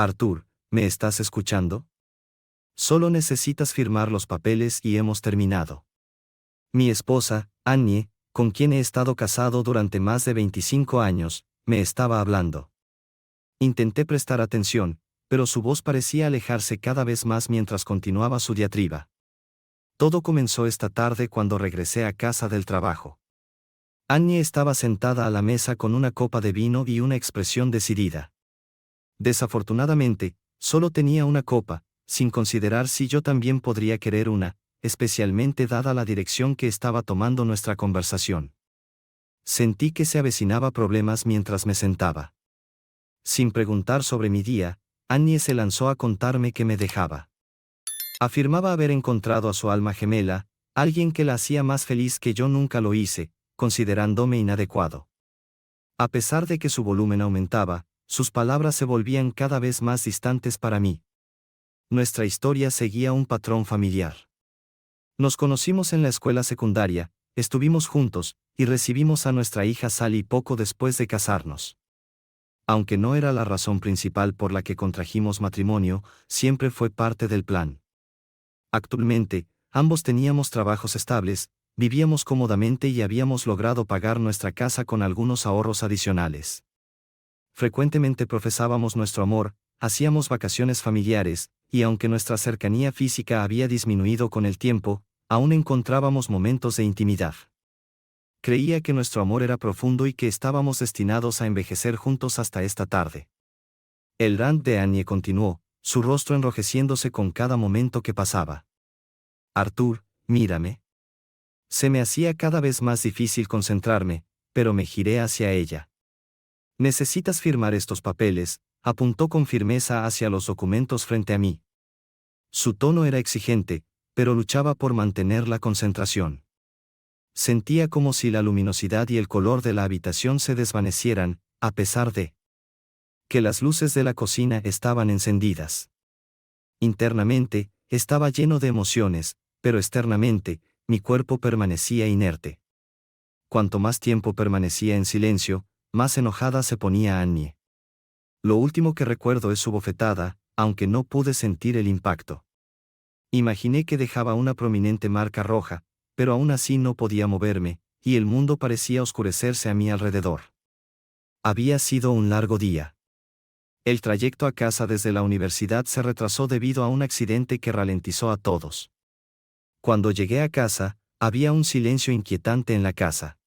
Artur, ¿me estás escuchando? Solo necesitas firmar los papeles y hemos terminado. Mi esposa, Annie, con quien he estado casado durante más de 25 años, me estaba hablando. Intenté prestar atención, pero su voz parecía alejarse cada vez más mientras continuaba su diatriba. Todo comenzó esta tarde cuando regresé a casa del trabajo. Annie estaba sentada a la mesa con una copa de vino y una expresión decidida. Desafortunadamente, solo tenía una copa, sin considerar si yo también podría querer una, especialmente dada la dirección que estaba tomando nuestra conversación. Sentí que se avecinaba problemas mientras me sentaba. Sin preguntar sobre mi día, Annie se lanzó a contarme que me dejaba. Afirmaba haber encontrado a su alma gemela, alguien que la hacía más feliz que yo nunca lo hice, considerándome inadecuado. A pesar de que su volumen aumentaba, sus palabras se volvían cada vez más distantes para mí. Nuestra historia seguía un patrón familiar. Nos conocimos en la escuela secundaria, estuvimos juntos, y recibimos a nuestra hija Sally poco después de casarnos. Aunque no era la razón principal por la que contrajimos matrimonio, siempre fue parte del plan. Actualmente, ambos teníamos trabajos estables, vivíamos cómodamente y habíamos logrado pagar nuestra casa con algunos ahorros adicionales. Frecuentemente profesábamos nuestro amor, hacíamos vacaciones familiares, y aunque nuestra cercanía física había disminuido con el tiempo, aún encontrábamos momentos de intimidad. Creía que nuestro amor era profundo y que estábamos destinados a envejecer juntos hasta esta tarde. El rant de Annie continuó, su rostro enrojeciéndose con cada momento que pasaba. Artur, mírame. Se me hacía cada vez más difícil concentrarme, pero me giré hacia ella. Necesitas firmar estos papeles, apuntó con firmeza hacia los documentos frente a mí. Su tono era exigente, pero luchaba por mantener la concentración. Sentía como si la luminosidad y el color de la habitación se desvanecieran, a pesar de que las luces de la cocina estaban encendidas. Internamente, estaba lleno de emociones, pero externamente, mi cuerpo permanecía inerte. Cuanto más tiempo permanecía en silencio, más enojada se ponía Annie. Lo último que recuerdo es su bofetada, aunque no pude sentir el impacto. Imaginé que dejaba una prominente marca roja, pero aún así no podía moverme, y el mundo parecía oscurecerse a mi alrededor. Había sido un largo día. El trayecto a casa desde la universidad se retrasó debido a un accidente que ralentizó a todos. Cuando llegué a casa, había un silencio inquietante en la casa.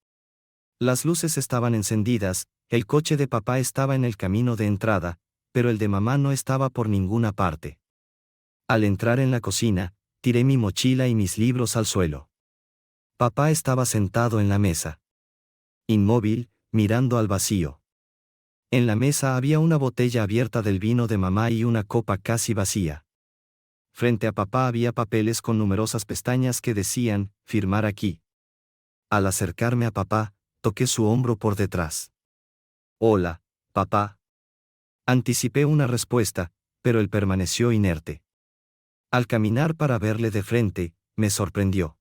Las luces estaban encendidas, el coche de papá estaba en el camino de entrada, pero el de mamá no estaba por ninguna parte. Al entrar en la cocina, tiré mi mochila y mis libros al suelo. Papá estaba sentado en la mesa. Inmóvil, mirando al vacío. En la mesa había una botella abierta del vino de mamá y una copa casi vacía. Frente a papá había papeles con numerosas pestañas que decían, firmar aquí. Al acercarme a papá, toqué su hombro por detrás. Hola, papá. Anticipé una respuesta, pero él permaneció inerte. Al caminar para verle de frente, me sorprendió.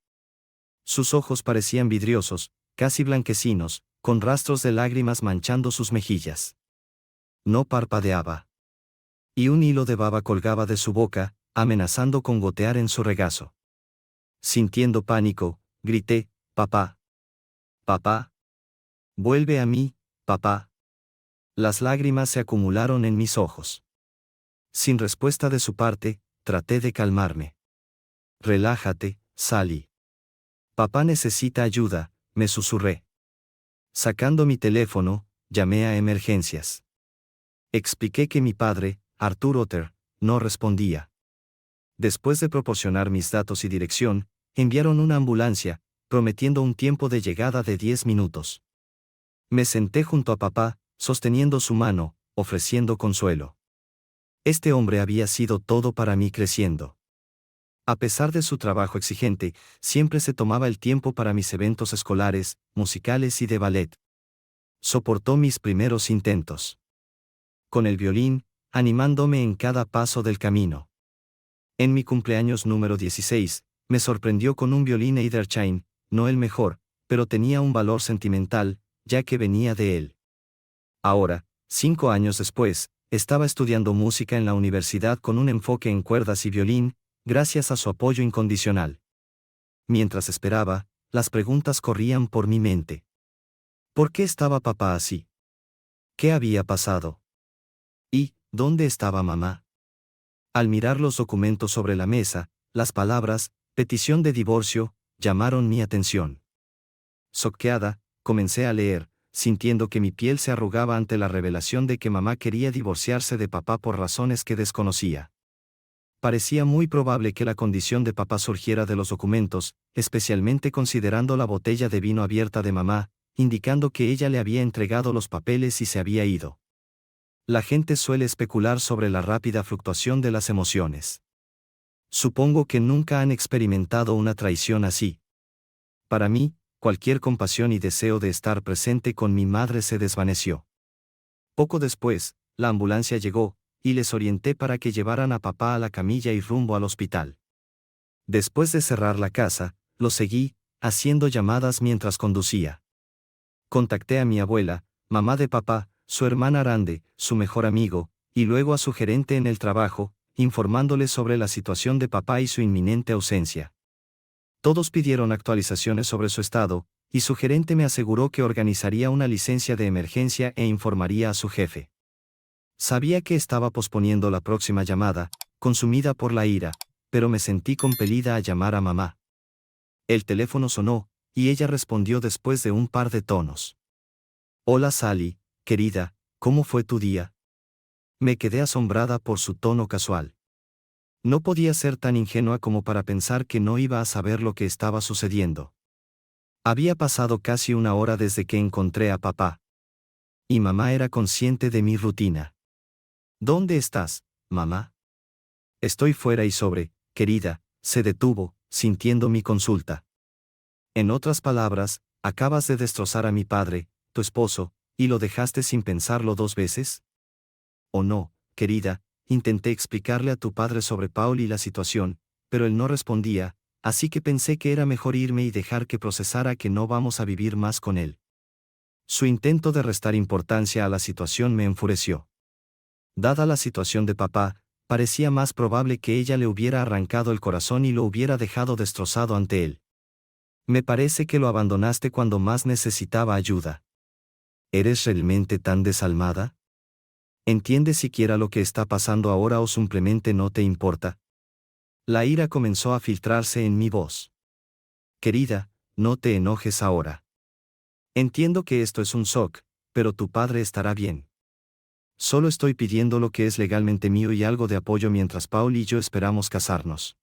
Sus ojos parecían vidriosos, casi blanquecinos, con rastros de lágrimas manchando sus mejillas. No parpadeaba. Y un hilo de baba colgaba de su boca, amenazando con gotear en su regazo. Sintiendo pánico, grité, papá. Papá. Vuelve a mí, papá. Las lágrimas se acumularon en mis ojos. Sin respuesta de su parte, traté de calmarme. Relájate, Sally. Papá necesita ayuda, me susurré. Sacando mi teléfono, llamé a emergencias. Expliqué que mi padre, Artur Otter, no respondía. Después de proporcionar mis datos y dirección, enviaron una ambulancia, prometiendo un tiempo de llegada de 10 minutos. Me senté junto a papá, sosteniendo su mano, ofreciendo consuelo. Este hombre había sido todo para mí creciendo. A pesar de su trabajo exigente, siempre se tomaba el tiempo para mis eventos escolares, musicales y de ballet. Soportó mis primeros intentos. Con el violín, animándome en cada paso del camino. En mi cumpleaños número 16, me sorprendió con un violín Edersheim, no el mejor, pero tenía un valor sentimental, ya que venía de él. Ahora, 5 años después, estaba estudiando música en la universidad con un enfoque en cuerdas y violín, gracias a su apoyo incondicional. Mientras esperaba, las preguntas corrían por mi mente. ¿Por qué estaba papá así? ¿Qué había pasado? ¿Y dónde estaba mamá? Al mirar los documentos sobre la mesa, las palabras, petición de divorcio, llamaron mi atención. Choqueada, comencé a leer, sintiendo que mi piel se arrugaba ante la revelación de que mamá quería divorciarse de papá por razones que desconocía. Parecía muy probable que la condición de papá surgiera de los documentos, especialmente considerando la botella de vino abierta de mamá, indicando que ella le había entregado los papeles y se había ido. La gente suele especular sobre la rápida fluctuación de las emociones. Supongo que nunca han experimentado una traición así. Para mí, cualquier compasión y deseo de estar presente con mi madre se desvaneció. Poco después, la ambulancia llegó, y les orienté para que llevaran a papá a la camilla y rumbo al hospital. Después de cerrar la casa, lo seguí, haciendo llamadas mientras conducía. Contacté a mi abuela, mamá de papá, su hermana Arande, su mejor amigo, y luego a su gerente en el trabajo, informándole sobre la situación de papá y su inminente ausencia. Todos pidieron actualizaciones sobre su estado, y su gerente me aseguró que organizaría una licencia de emergencia e informaría a su jefe. Sabía que estaba posponiendo la próxima llamada, consumida por la ira, pero me sentí compelida a llamar a mamá. El teléfono sonó, y ella respondió después de un par de tonos. Hola Sally, querida, ¿cómo fue tu día? Me quedé asombrada por su tono casual. No podía ser tan ingenua como para pensar que no iba a saber lo que estaba sucediendo. Había pasado casi una hora desde que encontré a papá. Y mamá era consciente de mi rutina. ¿Dónde estás, mamá? Estoy fuera y querida, se detuvo, sintiendo mi consulta. En otras palabras, acabas de destrozar a mi padre, tu esposo, y lo dejaste sin pensarlo 2 veces. ¿O no, querida? Intenté explicarle a tu padre sobre Paul y la situación, pero él no respondía, así que pensé que era mejor irme y dejar que procesara que no vamos a vivir más con él. Su intento de restar importancia a la situación me enfureció. Dada la situación de papá, parecía más probable que ella le hubiera arrancado el corazón y lo hubiera dejado destrozado ante él. Me parece que lo abandonaste cuando más necesitaba ayuda. ¿Eres realmente tan desalmada? ¿Entiendes siquiera lo que está pasando ahora o simplemente no te importa? La ira comenzó a filtrarse en mi voz. Querida, no te enojes ahora. Entiendo que esto es un shock, pero tu padre estará bien. Solo estoy pidiendo lo que es legalmente mío y algo de apoyo mientras Paul y yo esperamos casarnos.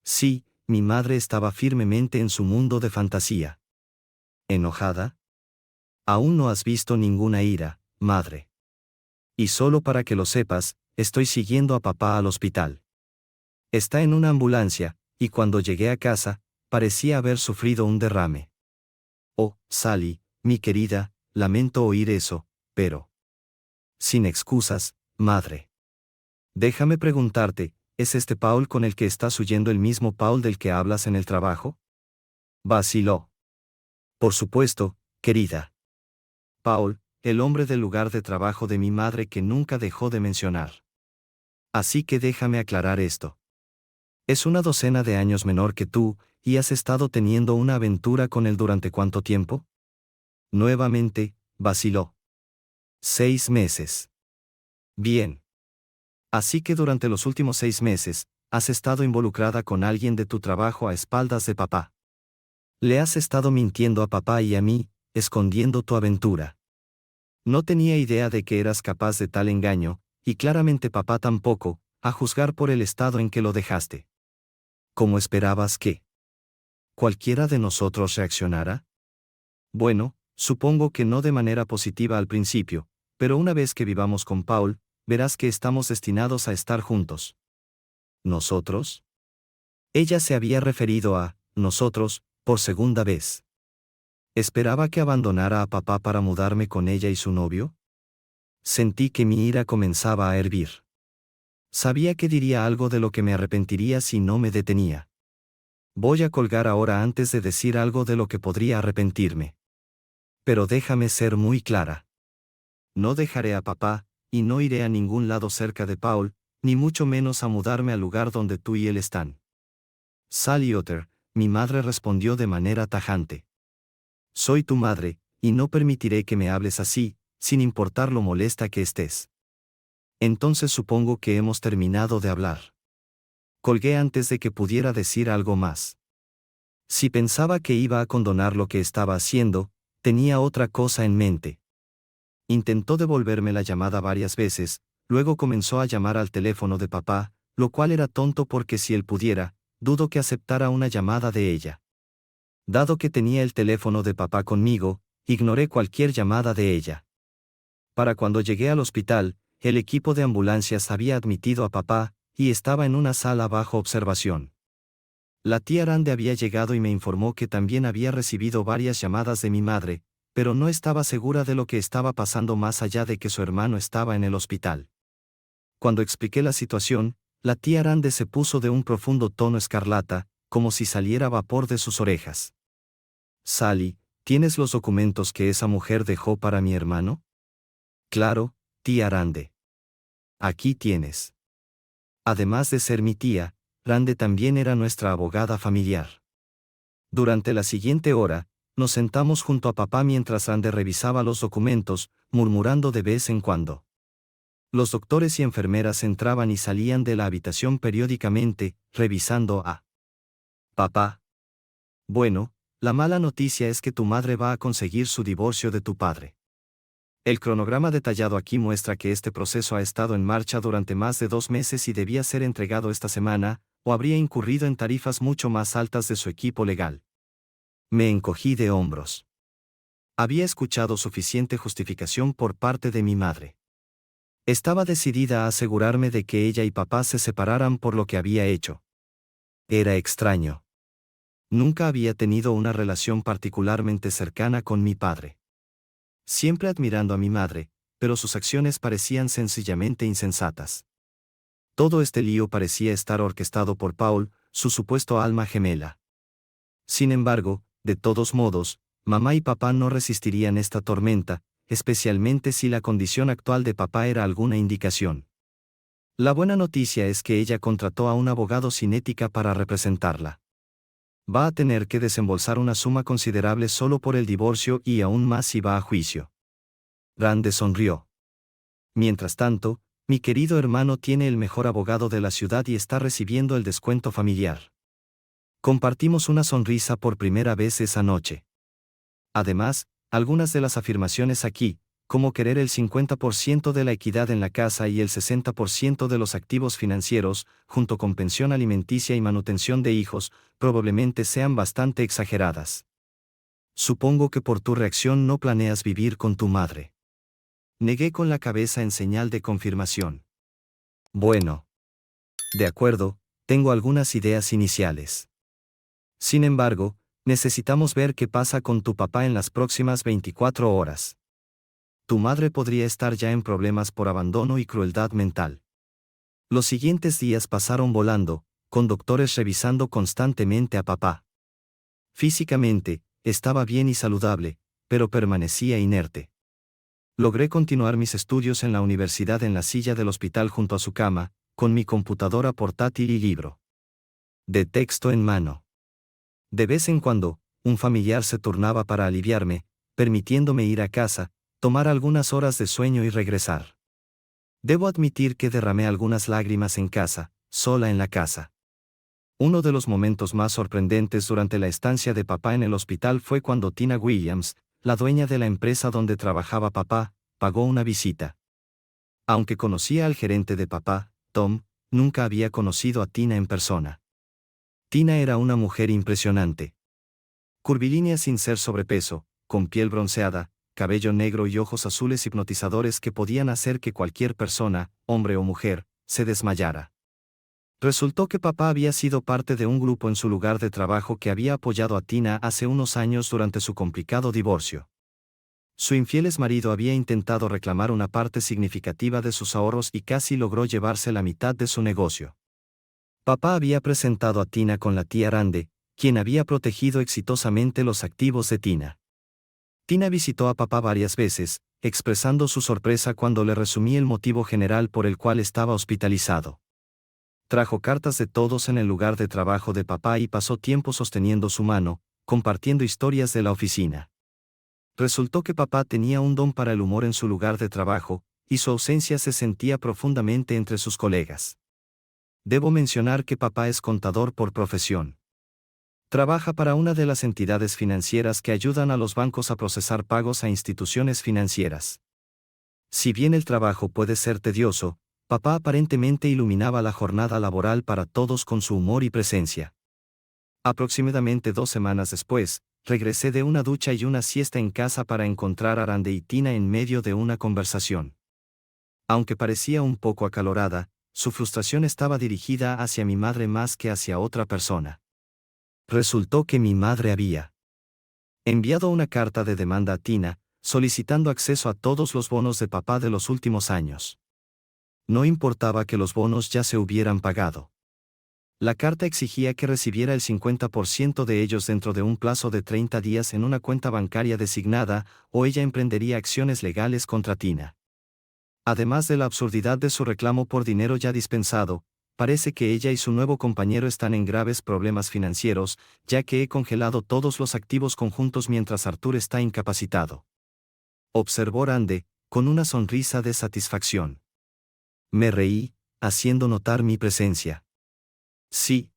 Sí, mi madre estaba firmemente en su mundo de fantasía. ¿Enojada? Aún no has visto ninguna ira, madre. Y solo para que lo sepas, estoy siguiendo a papá al hospital. Está en una ambulancia, y cuando llegué a casa, parecía haber sufrido un derrame. Oh, Sally, mi querida, lamento oír eso, pero... Sin excusas, madre. Déjame preguntarte, ¿es este Paul con el que estás huyendo el mismo Paul del que hablas en el trabajo? Vaciló. Por supuesto, querida. Paul, el hombre del lugar de trabajo de mi madre que nunca dejó de mencionar. Así que déjame aclarar esto. Es una docena de años menor que tú, y has estado teniendo una aventura con él durante ¿cuánto tiempo? Nuevamente, vaciló. 6 meses. Bien. Así que durante los últimos 6 meses, has estado involucrada con alguien de tu trabajo a espaldas de papá. Le has estado mintiendo a papá y a mí, escondiendo tu aventura. No tenía idea de que eras capaz de tal engaño, y claramente papá tampoco, a juzgar por el estado en que lo dejaste. ¿Cómo esperabas que cualquiera de nosotros reaccionara? Bueno, supongo que no de manera positiva al principio, pero una vez que vivamos con Paul, verás que estamos destinados a estar juntos. ¿Nosotros? Ella se había referido a nosotros por segunda vez. ¿Esperaba que abandonara a papá para mudarme con ella y su novio? Sentí que mi ira comenzaba a hervir. Sabía que diría algo de lo que me arrepentiría si no me detenía. Voy a colgar ahora antes de decir algo de lo que podría arrepentirme. Pero déjame ser muy clara. No dejaré a papá, y no iré a ningún lado cerca de Paul, ni mucho menos a mudarme al lugar donde tú y él están. Sally Otter, mi madre respondió de manera tajante. Soy tu madre, y no permitiré que me hables así, sin importar lo molesta que estés. Entonces supongo que hemos terminado de hablar. Colgué antes de que pudiera decir algo más. Si pensaba que iba a condonar lo que estaba haciendo, tenía otra cosa en mente. Intentó devolverme la llamada varias veces, luego comenzó a llamar al teléfono de papá, lo cual era tonto porque si él pudiera, dudo que aceptara una llamada de ella. Dado que tenía el teléfono de papá conmigo, ignoré cualquier llamada de ella. Para cuando llegué al hospital, el equipo de ambulancias había admitido a papá, y estaba en una sala bajo observación. La tía Rande había llegado y me informó que también había recibido varias llamadas de mi madre, pero no estaba segura de lo que estaba pasando más allá de que su hermano estaba en el hospital. Cuando expliqué la situación, la tía Rande se puso de un profundo tono escarlata, como si saliera vapor de sus orejas. Sally, ¿tienes los documentos que esa mujer dejó para mi hermano? Claro, tía Rande. Aquí tienes. Además de ser mi tía, Rande también era nuestra abogada familiar. Durante la siguiente hora, nos sentamos junto a papá mientras Rande revisaba los documentos, murmurando de vez en cuando. Los doctores y enfermeras entraban y salían de la habitación periódicamente, revisando a papá. Bueno, la mala noticia es que tu madre va a conseguir su divorcio de tu padre. El cronograma detallado aquí muestra que este proceso ha estado en marcha durante más de 2 meses y debía ser entregado esta semana, o habría incurrido en tarifas mucho más altas de su equipo legal. Me encogí de hombros. Había escuchado suficiente justificación por parte de mi madre. Estaba decidida a asegurarme de que ella y papá se separaran por lo que había hecho. Era extraño. Nunca había tenido una relación particularmente cercana con mi padre. Siempre admirando a mi madre, pero sus acciones parecían sencillamente insensatas. Todo este lío parecía estar orquestado por Paul, su supuesto alma gemela. Sin embargo, de todos modos, mamá y papá no resistirían esta tormenta, especialmente si la condición actual de papá era alguna indicación. La buena noticia es que ella contrató a un abogado sin ética para representarla. Va a tener que desembolsar una suma considerable solo por el divorcio y aún más si va a juicio. Rande sonrió. Mientras tanto, mi querido hermano tiene el mejor abogado de la ciudad y está recibiendo el descuento familiar. Compartimos una sonrisa por primera vez esa noche. Además, algunas de las afirmaciones aquí, como querer el 50% de la equidad en la casa y el 60% de los activos financieros, junto con pensión alimenticia y manutención de hijos, probablemente sean bastante exageradas. Supongo que por tu reacción no planeas vivir con tu madre. Negué con la cabeza en señal de confirmación. Bueno. De acuerdo, tengo algunas ideas iniciales. Sin embargo, necesitamos ver qué pasa con tu papá en las próximas 24 horas. Tu madre podría estar ya en problemas por abandono y crueldad mental. Los siguientes días pasaron volando, con doctores revisando constantemente a papá. Físicamente, estaba bien y saludable, pero permanecía inerte. Logré continuar mis estudios en la universidad en la silla del hospital junto a su cama, con mi computadora portátil y libro de texto en mano. De vez en cuando, un familiar se turnaba para aliviarme, permitiéndome ir a casa, tomar algunas horas de sueño y regresar. Debo admitir que derramé algunas lágrimas en casa, sola en la casa. Uno de los momentos más sorprendentes durante la estancia de papá en el hospital fue cuando Tina Williams, la dueña de la empresa donde trabajaba papá, pagó una visita. Aunque conocía al gerente de papá, Tom, nunca había conocido a Tina en persona. Tina era una mujer impresionante. Curvilínea sin ser sobrepeso, con piel bronceada, cabello negro y ojos azules hipnotizadores que podían hacer que cualquier persona, hombre o mujer, se desmayara. Resultó que papá había sido parte de un grupo en su lugar de trabajo que había apoyado a Tina hace unos años durante su complicado divorcio. Su infiel exmarido había intentado reclamar una parte significativa de sus ahorros y casi logró llevarse la mitad de su negocio. Papá había presentado a Tina con la tía Rande, quien había protegido exitosamente los activos de Tina. Tina visitó a papá varias veces, expresando su sorpresa cuando le resumí el motivo general por el cual estaba hospitalizado. Trajo cartas de todos en el lugar de trabajo de papá y pasó tiempo sosteniendo su mano, compartiendo historias de la oficina. Resultó que papá tenía un don para el humor en su lugar de trabajo, y su ausencia se sentía profundamente entre sus colegas. Debo mencionar que papá es contador por profesión. Trabaja para una de las entidades financieras que ayudan a los bancos a procesar pagos a instituciones financieras. Si bien el trabajo puede ser tedioso, papá aparentemente iluminaba la jornada laboral para todos con su humor y presencia. Aproximadamente 2 semanas después, regresé de una ducha y una siesta en casa para encontrar a Arande y Tina en medio de una conversación. Aunque parecía un poco acalorada, su frustración estaba dirigida hacia mi madre más que hacia otra persona. Resultó que mi madre había enviado una carta de demanda a Tina, solicitando acceso a todos los bonos de papá de los últimos años. No importaba que los bonos ya se hubieran pagado. La carta exigía que recibiera el 50% de ellos dentro de un plazo de 30 días en una cuenta bancaria designada, o ella emprendería acciones legales contra Tina. Además de la absurdidad de su reclamo por dinero ya dispensado, parece que ella y su nuevo compañero están en graves problemas financieros, ya que he congelado todos los activos conjuntos mientras Arthur está incapacitado. Observó Rande, con una sonrisa de satisfacción. Me reí, haciendo notar mi presencia. Sí.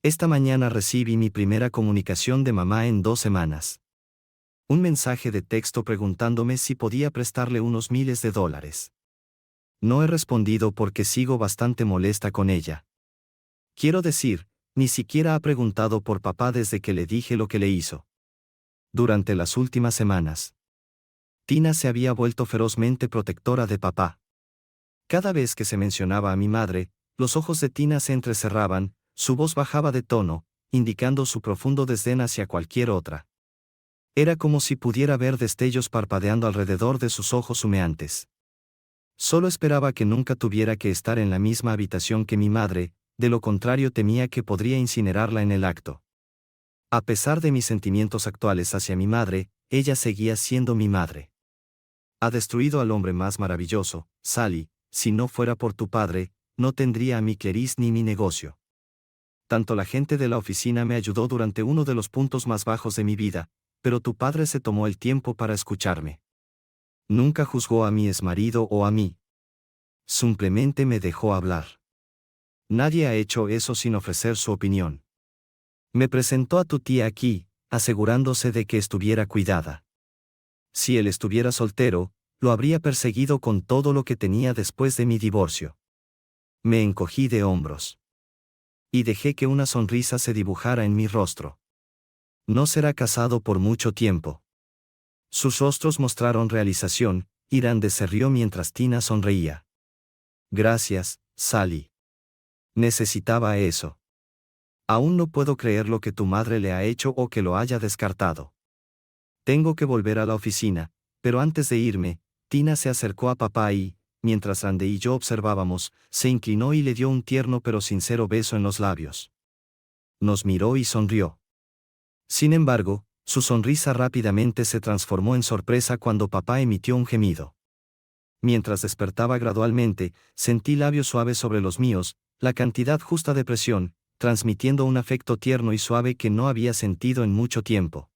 Esta mañana recibí mi primera comunicación de mamá en 2 semanas. Un mensaje de texto preguntándome si podía prestarle unos miles de dólares. No he respondido porque sigo bastante molesta con ella. Quiero decir, ni siquiera ha preguntado por papá desde que le dije lo que le hizo. Durante las últimas semanas, Tina se había vuelto ferozmente protectora de papá. Cada vez que se mencionaba a mi madre, los ojos de Tina se entrecerraban, su voz bajaba de tono, indicando su profundo desdén hacia cualquier otra. Era como si pudiera ver destellos parpadeando alrededor de sus ojos humeantes. Solo esperaba que nunca tuviera que estar en la misma habitación que mi madre, de lo contrario temía que podría incinerarla en el acto. A pesar de mis sentimientos actuales hacia mi madre, ella seguía siendo mi madre. Ha destruido al hombre más maravilloso, Sally, si no fuera por tu padre, no tendría a mi Clarice ni mi negocio. Tanto la gente de la oficina me ayudó durante uno de los puntos más bajos de mi vida, pero tu padre se tomó el tiempo para escucharme. Nunca juzgó a mi exmarido o a mí. Simplemente me dejó hablar. Nadie ha hecho eso sin ofrecer su opinión. Me presentó a tu tía aquí, asegurándose de que estuviera cuidada. Si él estuviera soltero, lo habría perseguido con todo lo que tenía después de mi divorcio. Me encogí de hombros. Y dejé que una sonrisa se dibujara en mi rostro. No será casado por mucho tiempo. Sus rostros mostraron realización, y Rande se rió mientras Tina sonreía. Gracias, Sally. Necesitaba eso. Aún no puedo creer lo que tu madre le ha hecho o que lo haya descartado. Tengo que volver a la oficina, pero antes de irme, Tina se acercó a papá y, mientras Rande y yo observábamos, se inclinó y le dio un tierno pero sincero beso en los labios. Nos miró y sonrió. Sin embargo, su sonrisa rápidamente se transformó en sorpresa cuando papá emitió un gemido. Mientras despertaba gradualmente, sentí labios suaves sobre los míos, la cantidad justa de presión, transmitiendo un afecto tierno y suave que no había sentido en mucho tiempo.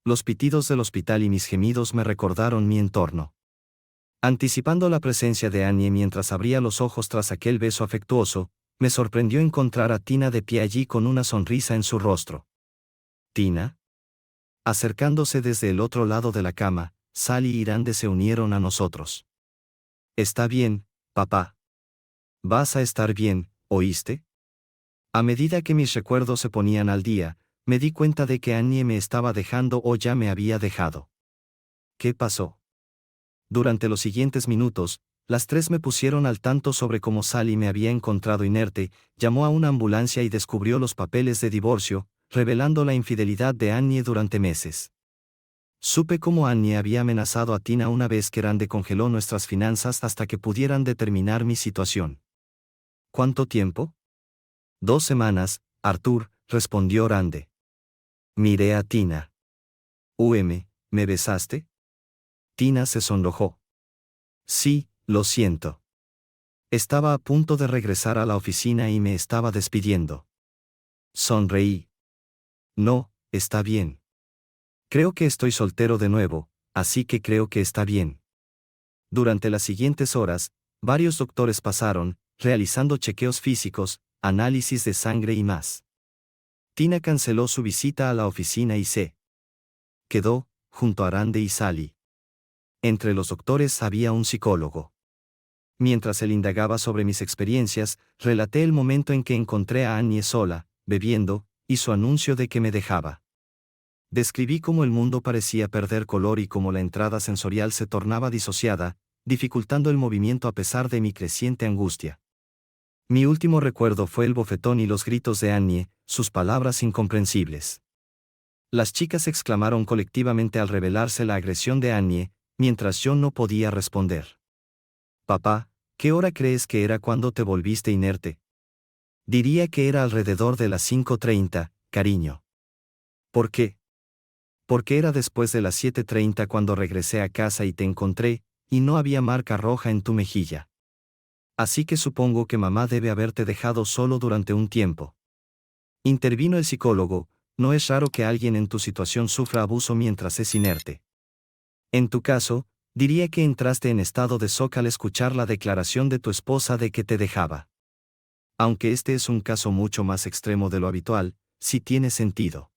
Los pitidos del hospital y mis gemidos me recordaron mi entorno. Anticipando la presencia de Annie mientras abría los ojos tras aquel beso afectuoso, me sorprendió encontrar a Tina de pie allí con una sonrisa en su rostro. ¿Tina? Acercándose desde el otro lado de la cama, Sally y Rande se unieron a nosotros. Está bien, papá. Vas a estar bien, ¿oíste? A medida que mis recuerdos se ponían al día, me di cuenta de que Annie me estaba dejando o ya me había dejado. ¿Qué pasó? Durante los siguientes minutos, las tres me pusieron al tanto sobre cómo Sally me había encontrado inerte, llamó a una ambulancia y descubrió los papeles de divorcio, revelando la infidelidad de Annie durante meses. Supe cómo Annie había amenazado a Tina una vez que Rande congeló nuestras finanzas hasta que pudieran determinar mi situación. ¿Cuánto tiempo? 2 semanas, Arthur, respondió Rande. Miré a Tina. ¿Me besaste? Tina se sonrojó. Sí, lo siento. Estaba a punto de regresar a la oficina y me estaba despidiendo. Sonreí. No, está bien. Creo que estoy soltero de nuevo, así que creo que está bien. Durante las siguientes horas, varios doctores pasaron, realizando chequeos físicos, análisis de sangre y más. Tina canceló su visita a la oficina y se quedó, junto a Rande y Sally. Entre los doctores había un psicólogo. Mientras él indagaba sobre mis experiencias, relaté el momento en que encontré a Annie sola, bebiendo, y su anuncio de que me dejaba. Describí cómo el mundo parecía perder color y cómo la entrada sensorial se tornaba disociada, dificultando el movimiento a pesar de mi creciente angustia. Mi último recuerdo fue el bofetón y los gritos de Annie, sus palabras incomprensibles. Las chicas exclamaron colectivamente al revelarse la agresión de Annie, mientras yo no podía responder. Papá, ¿qué hora crees que era cuando te volviste inerte? Diría que era alrededor de las 5:30, cariño. ¿Por qué? Porque era después de las 7:30 cuando regresé a casa y te encontré, y no había marca roja en tu mejilla. Así que supongo que mamá debe haberte dejado solo durante un tiempo. Intervino el psicólogo, no es raro que alguien en tu situación sufra abuso mientras es inerte. En tu caso, diría que entraste en estado de shock al escuchar la declaración de tu esposa de que te dejaba. Aunque este es un caso mucho más extremo de lo habitual, sí tiene sentido.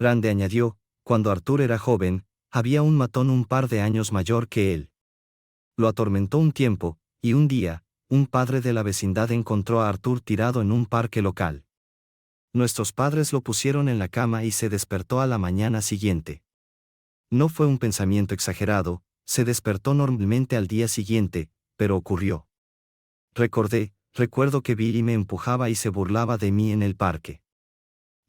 Rande añadió, cuando Arthur era joven, había un matón un par de años mayor que él. Lo atormentó un tiempo, y un día, un padre de la vecindad encontró a Arthur tirado en un parque local. Nuestros padres lo pusieron en la cama y se despertó a la mañana siguiente. No fue un pensamiento exagerado, se despertó normalmente al día siguiente, pero ocurrió. Recuerdo que Billy me empujaba y se burlaba de mí en el parque.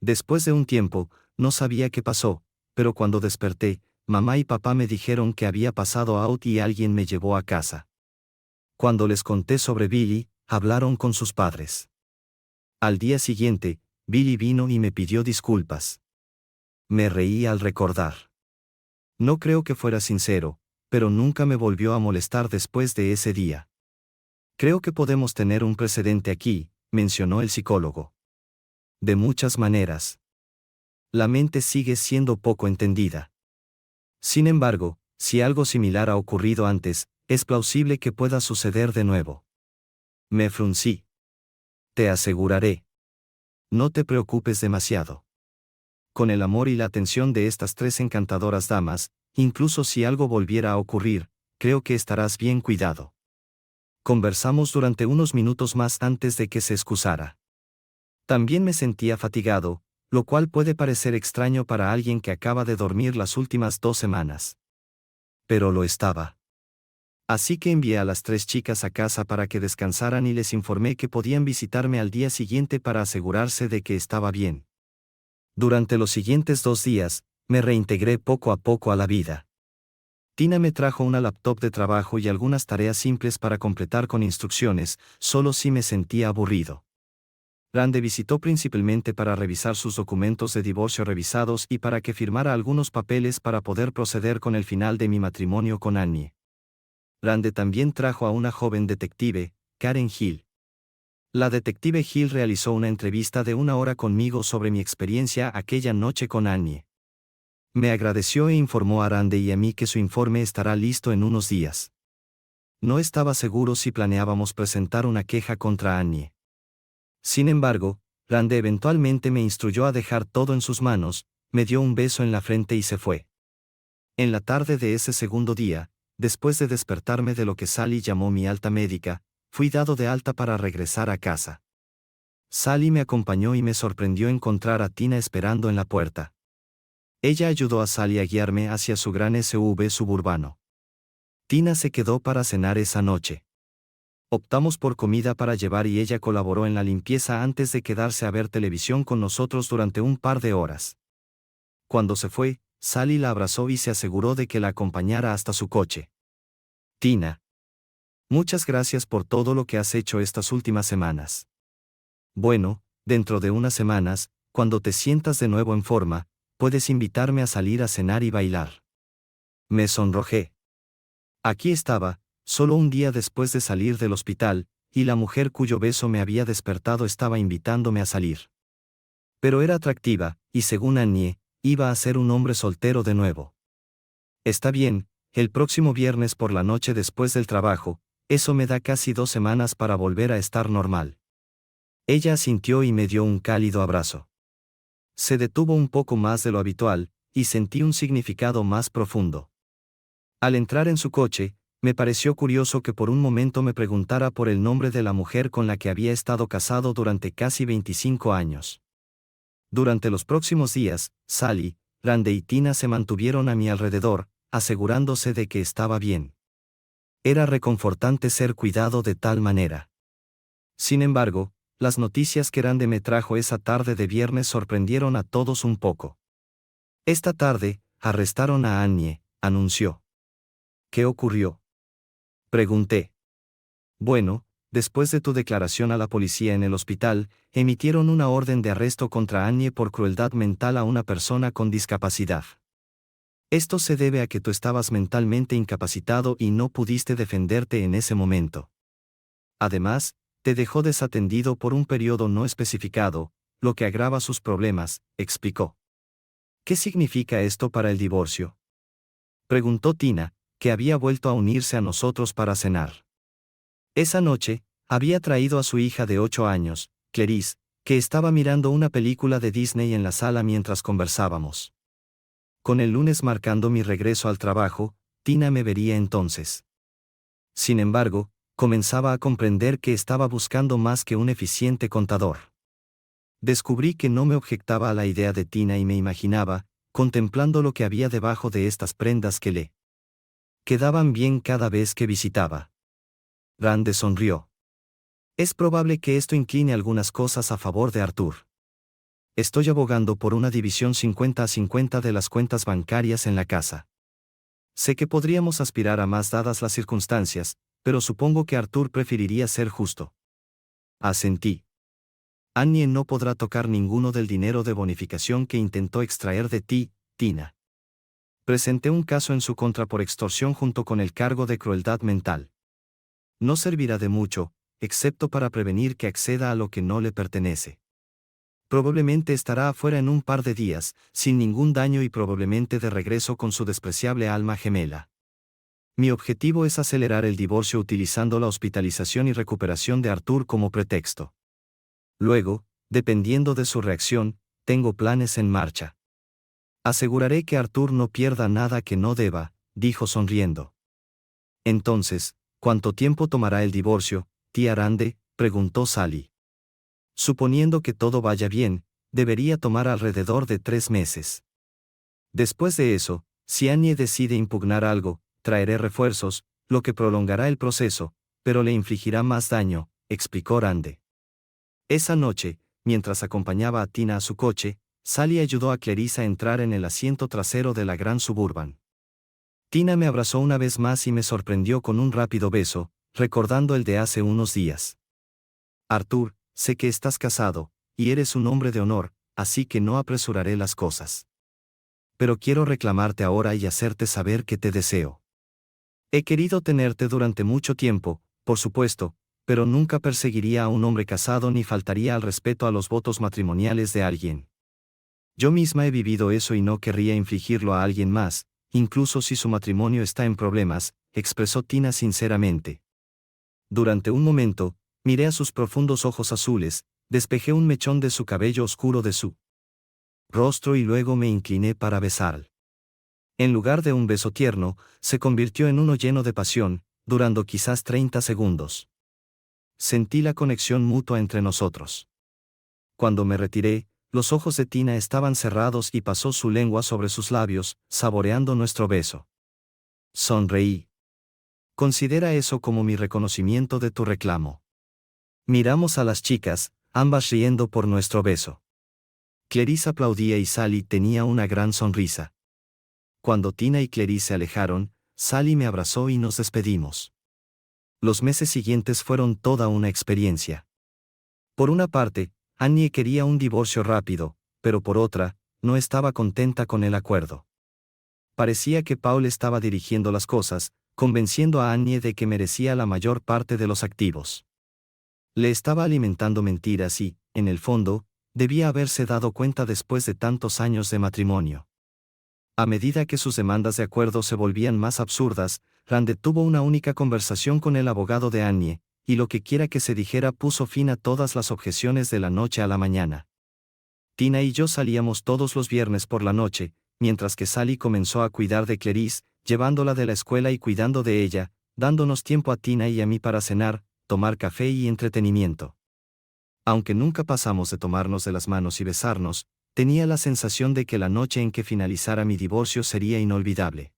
Después de un tiempo, no sabía qué pasó, pero cuando desperté, mamá y papá me dijeron que había pasado out y alguien me llevó a casa. Cuando les conté sobre Billy, hablaron con sus padres. Al día siguiente, Billy vino y me pidió disculpas. Me reí al recordar. No creo que fuera sincero, pero nunca me volvió a molestar después de ese día. Creo que podemos tener un precedente aquí, mencionó el psicólogo. De muchas maneras. La mente sigue siendo poco entendida. Sin embargo, si algo similar ha ocurrido antes, es plausible que pueda suceder de nuevo. Me fruncí. Te aseguraré. No te preocupes demasiado. Con el amor y la atención de estas tres encantadoras damas, incluso si algo volviera a ocurrir, creo que estarás bien cuidado. Conversamos durante unos minutos más antes de que se excusara. También me sentía fatigado, lo cual puede parecer extraño para alguien que acaba de dormir las últimas 2 semanas. Pero lo estaba. Así que envié a las 3 chicas a casa para que descansaran y les informé que podían visitarme al día siguiente para asegurarse de que estaba bien. Durante los siguientes 2 días, me reintegré poco a poco a la vida. Tina me trajo una laptop de trabajo y algunas tareas simples para completar con instrucciones, solo si me sentía aburrido. Rande visitó principalmente para revisar sus documentos de divorcio revisados y para que firmara algunos papeles para poder proceder con el final de mi matrimonio con Annie. Rande también trajo a una joven detective, Karen Hill. La detective Hill realizó una entrevista de 1 hora conmigo sobre mi experiencia aquella noche con Annie. Me agradeció e informó a Rande y a mí que su informe estará listo en unos días. No estaba seguro si planeábamos presentar una queja contra Annie. Sin embargo, Rande eventualmente me instruyó a dejar todo en sus manos, me dio un beso en la frente y se fue. En la tarde de ese segundo día, después de despertarme de lo que Sally llamó mi alta médica, fui dado de alta para regresar a casa. Sally me acompañó y me sorprendió encontrar a Tina esperando en la puerta. Ella ayudó a Sally a guiarme hacia su gran SUV suburbano. Tina se quedó para cenar esa noche. Optamos por comida para llevar y ella colaboró en la limpieza antes de quedarse a ver televisión con nosotros durante un par de horas. Cuando se fue, Sally la abrazó y se aseguró de que la acompañara hasta su coche. Tina. Muchas gracias por todo lo que has hecho estas últimas semanas. Bueno, dentro de unas semanas, cuando te sientas de nuevo en forma, puedes invitarme a salir a cenar y bailar. Me sonrojé. Aquí estaba, solo un día después de salir del hospital, y la mujer cuyo beso me había despertado estaba invitándome a salir. Pero era atractiva, y según Annie, iba a ser un hombre soltero de nuevo. Está bien, el próximo viernes por la noche después del trabajo, eso me da casi 2 semanas para volver a estar normal. Ella asintió y me dio un cálido abrazo. Se detuvo un poco más de lo habitual, y sentí un significado más profundo. Al entrar en su coche, me pareció curioso que por un momento me preguntara por el nombre de la mujer con la que había estado casado durante casi 25 años. Durante los próximos días, Sally, Randy y Tina se mantuvieron a mi alrededor, asegurándose de que estaba bien. Era reconfortante ser cuidado de tal manera. Sin embargo, las noticias que Randy me trajo esa tarde de viernes sorprendieron a todos un poco. Esta tarde, arrestaron a Annie, anunció. ¿Qué ocurrió? Pregunté. Bueno, después de tu declaración a la policía en el hospital, emitieron una orden de arresto contra Annie por crueldad mental a una persona con discapacidad. Esto se debe a que tú estabas mentalmente incapacitado y no pudiste defenderte en ese momento. Además, te dejó desatendido por un periodo no especificado, lo que agrava sus problemas, explicó. ¿Qué significa esto para el divorcio? Preguntó Tina, que había vuelto a unirse a nosotros para cenar. Esa noche, había traído a su hija de 8 años, Clarice, que estaba mirando una película de Disney en la sala mientras conversábamos. Con el lunes marcando mi regreso al trabajo, Tina me vería entonces. Sin embargo, comenzaba a comprender que estaba buscando más que un eficiente contador. Descubrí que no me objetaba a la idea de Tina y me imaginaba, contemplando lo que había debajo de estas prendas que le quedaban bien cada vez que visitaba. Rande sonrió. Es probable que esto incline algunas cosas a favor de Arthur. Estoy abogando por una división 50-50 de las cuentas bancarias en la casa. Sé que podríamos aspirar a más dadas las circunstancias, pero supongo que Arthur preferiría ser justo. Asentí. Annie no podrá tocar ninguno del dinero de bonificación que intentó extraer de ti, Tina. Presenté un caso en su contra por extorsión junto con el cargo de crueldad mental. No servirá de mucho, excepto para prevenir que acceda a lo que no le pertenece. Probablemente estará afuera en un par de días, sin ningún daño y probablemente de regreso con su despreciable alma gemela. Mi objetivo es acelerar el divorcio utilizando la hospitalización y recuperación de Arthur como pretexto. Luego, dependiendo de su reacción, tengo planes en marcha. Aseguraré que Arthur no pierda nada que no deba, dijo sonriendo. Entonces, ¿cuánto tiempo tomará el divorcio, tía Rande?, preguntó Sally. Suponiendo que todo vaya bien, debería tomar alrededor de 3 meses. Después de eso, si Annie decide impugnar algo, traeré refuerzos, lo que prolongará el proceso, pero le infligirá más daño, explicó Rande. Esa noche, mientras acompañaba a Tina a su coche, Sally ayudó a Clarice a entrar en el asiento trasero de la gran Suburban. Tina me abrazó una vez más y me sorprendió con un rápido beso, recordando el de hace unos días. Arthur, sé que estás casado, y eres un hombre de honor, así que no apresuraré las cosas. Pero quiero reclamarte ahora y hacerte saber que te deseo. He querido tenerte durante mucho tiempo, por supuesto, pero nunca perseguiría a un hombre casado ni faltaría al respeto a los votos matrimoniales de alguien. Yo misma he vivido eso y no querría infligirlo a alguien más, incluso si su matrimonio está en problemas, expresó Tina sinceramente. Durante un momento, miré a sus profundos ojos azules, despejé un mechón de su cabello oscuro de su rostro y luego me incliné para besar. En lugar de un beso tierno, se convirtió en uno lleno de pasión, durando quizás 30 segundos. Sentí la conexión mutua entre nosotros. Cuando me retiré, los ojos de Tina estaban cerrados y pasó su lengua sobre sus labios, saboreando nuestro beso. Sonreí. Considera eso como mi reconocimiento de tu reclamo. Miramos a las chicas, ambas riendo por nuestro beso. Clarice aplaudía y Sally tenía una gran sonrisa. Cuando Tina y Clarice se alejaron, Sally me abrazó y nos despedimos. Los meses siguientes fueron toda una experiencia. Por una parte, Annie quería un divorcio rápido, pero por otra, no estaba contenta con el acuerdo. Parecía que Paul estaba dirigiendo las cosas, convenciendo a Annie de que merecía la mayor parte de los activos. Le estaba alimentando mentiras y, en el fondo, debía haberse dado cuenta después de tantos años de matrimonio. A medida que sus demandas de acuerdo se volvían más absurdas, Rande tuvo una única conversación con el abogado de Annie, y lo que quiera que se dijera puso fin a todas las objeciones de la noche a la mañana. Tina y yo salíamos todos los viernes por la noche, mientras que Sally comenzó a cuidar de Clarice, llevándola de la escuela y cuidando de ella, dándonos tiempo a Tina y a mí para cenar, tomar café y entretenimiento. Aunque nunca pasamos de tomarnos de las manos y besarnos, tenía la sensación de que la noche en que finalizara mi divorcio sería inolvidable.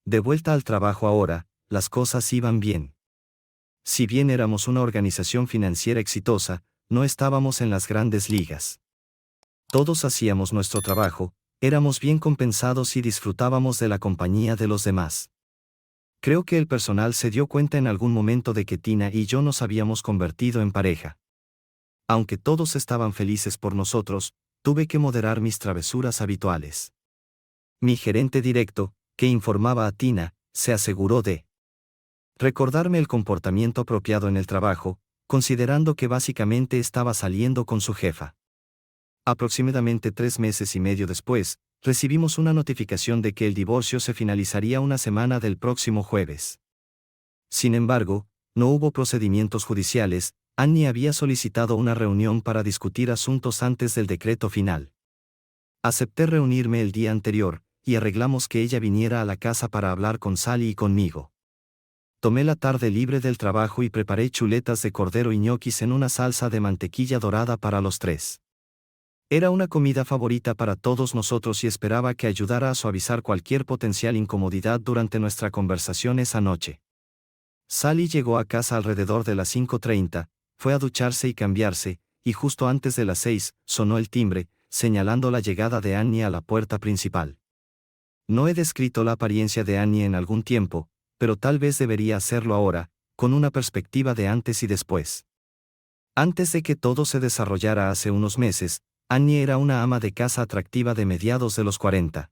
De vuelta al trabajo ahora, las cosas iban bien. Si bien éramos una organización financiera exitosa, no estábamos en las grandes ligas. Todos hacíamos nuestro trabajo, éramos bien compensados y disfrutábamos de la compañía de los demás. Creo que el personal se dio cuenta en algún momento de que Tina y yo nos habíamos convertido en pareja. Aunque todos estaban felices por nosotros, tuve que moderar mis travesuras habituales. Mi gerente directo, que informaba a Tina, se aseguró de recordarme el comportamiento apropiado en el trabajo, considerando que básicamente estaba saliendo con su jefa. Aproximadamente 3 meses y medio después, recibimos una notificación de que el divorcio se finalizaría una semana del próximo jueves. Sin embargo, no hubo procedimientos judiciales. Annie había solicitado una reunión para discutir asuntos antes del decreto final. Acepté reunirme el día anterior, y arreglamos que ella viniera a la casa para hablar con Sally y conmigo. Tomé la tarde libre del trabajo y preparé chuletas de cordero y ñoquis en una salsa de mantequilla dorada para los tres. Era una comida favorita para todos nosotros y esperaba que ayudara a suavizar cualquier potencial incomodidad durante nuestra conversación esa noche. Sally llegó a casa alrededor de las 5:30, fue a ducharse y cambiarse, y justo antes de las 6, sonó el timbre, señalando la llegada de Annie a la puerta principal. No he descrito la apariencia de Annie en algún tiempo, pero tal vez debería hacerlo ahora, con una perspectiva de antes y después. Antes de que todo se desarrollara hace unos meses, Annie era una ama de casa atractiva de mediados de los 40.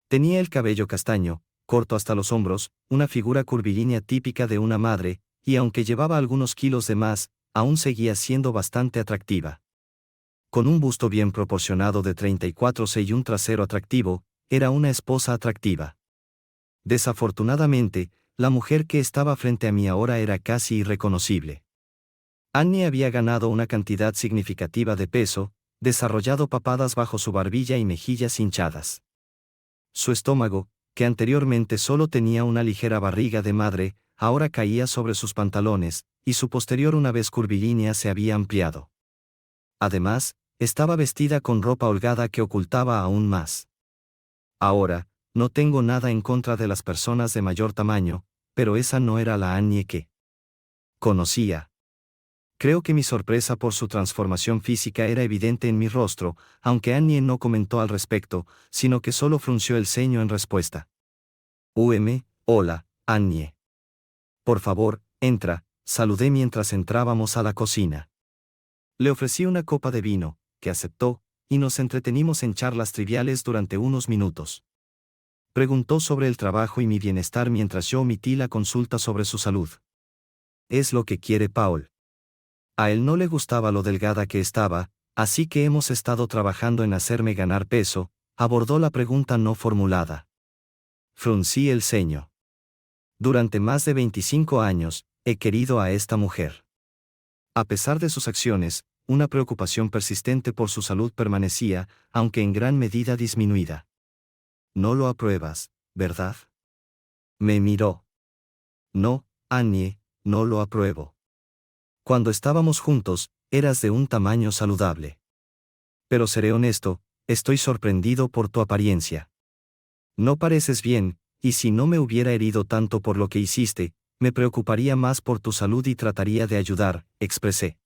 Tenía el cabello castaño, corto hasta los hombros, una figura curvilínea típica de una madre, y aunque llevaba algunos kilos de más, aún seguía siendo bastante atractiva. Con un busto bien proporcionado de 34C y un trasero atractivo, era una esposa atractiva. Desafortunadamente, la mujer que estaba frente a mí ahora era casi irreconocible. Annie había ganado una cantidad significativa de peso, desarrollado papadas bajo su barbilla y mejillas hinchadas. Su estómago, que anteriormente solo tenía una ligera barriga de madre, ahora caía sobre sus pantalones, y su posterior una vez curvilínea se había ampliado. Además, estaba vestida con ropa holgada que ocultaba aún más. Ahora, no tengo nada en contra de las personas de mayor tamaño, pero esa no era la Annie que conocía. Creo que mi sorpresa por su transformación física era evidente en mi rostro, aunque Annie no comentó al respecto, sino que solo frunció el ceño en respuesta. Hola, Annie. Por favor, entra, saludé mientras entrábamos a la cocina. Le ofrecí una copa de vino, que aceptó, y nos entretenimos en charlas triviales durante unos minutos. Preguntó sobre el trabajo y mi bienestar mientras yo omití la consulta sobre su salud. Es lo que quiere Paul. A él no le gustaba lo delgada que estaba, así que hemos estado trabajando en hacerme ganar peso, abordó la pregunta no formulada. Fruncí el ceño. Durante más de 25 años, he querido a esta mujer. A pesar de sus acciones, una preocupación persistente por su salud permanecía, aunque en gran medida disminuida. No lo apruebas, ¿verdad? Me miró. No, Annie, no lo apruebo. Cuando estábamos juntos, eras de un tamaño saludable. Pero seré honesto, estoy sorprendido por tu apariencia. No pareces bien, y si no me hubiera herido tanto por lo que hiciste, me preocuparía más por tu salud y trataría de ayudar, expresé.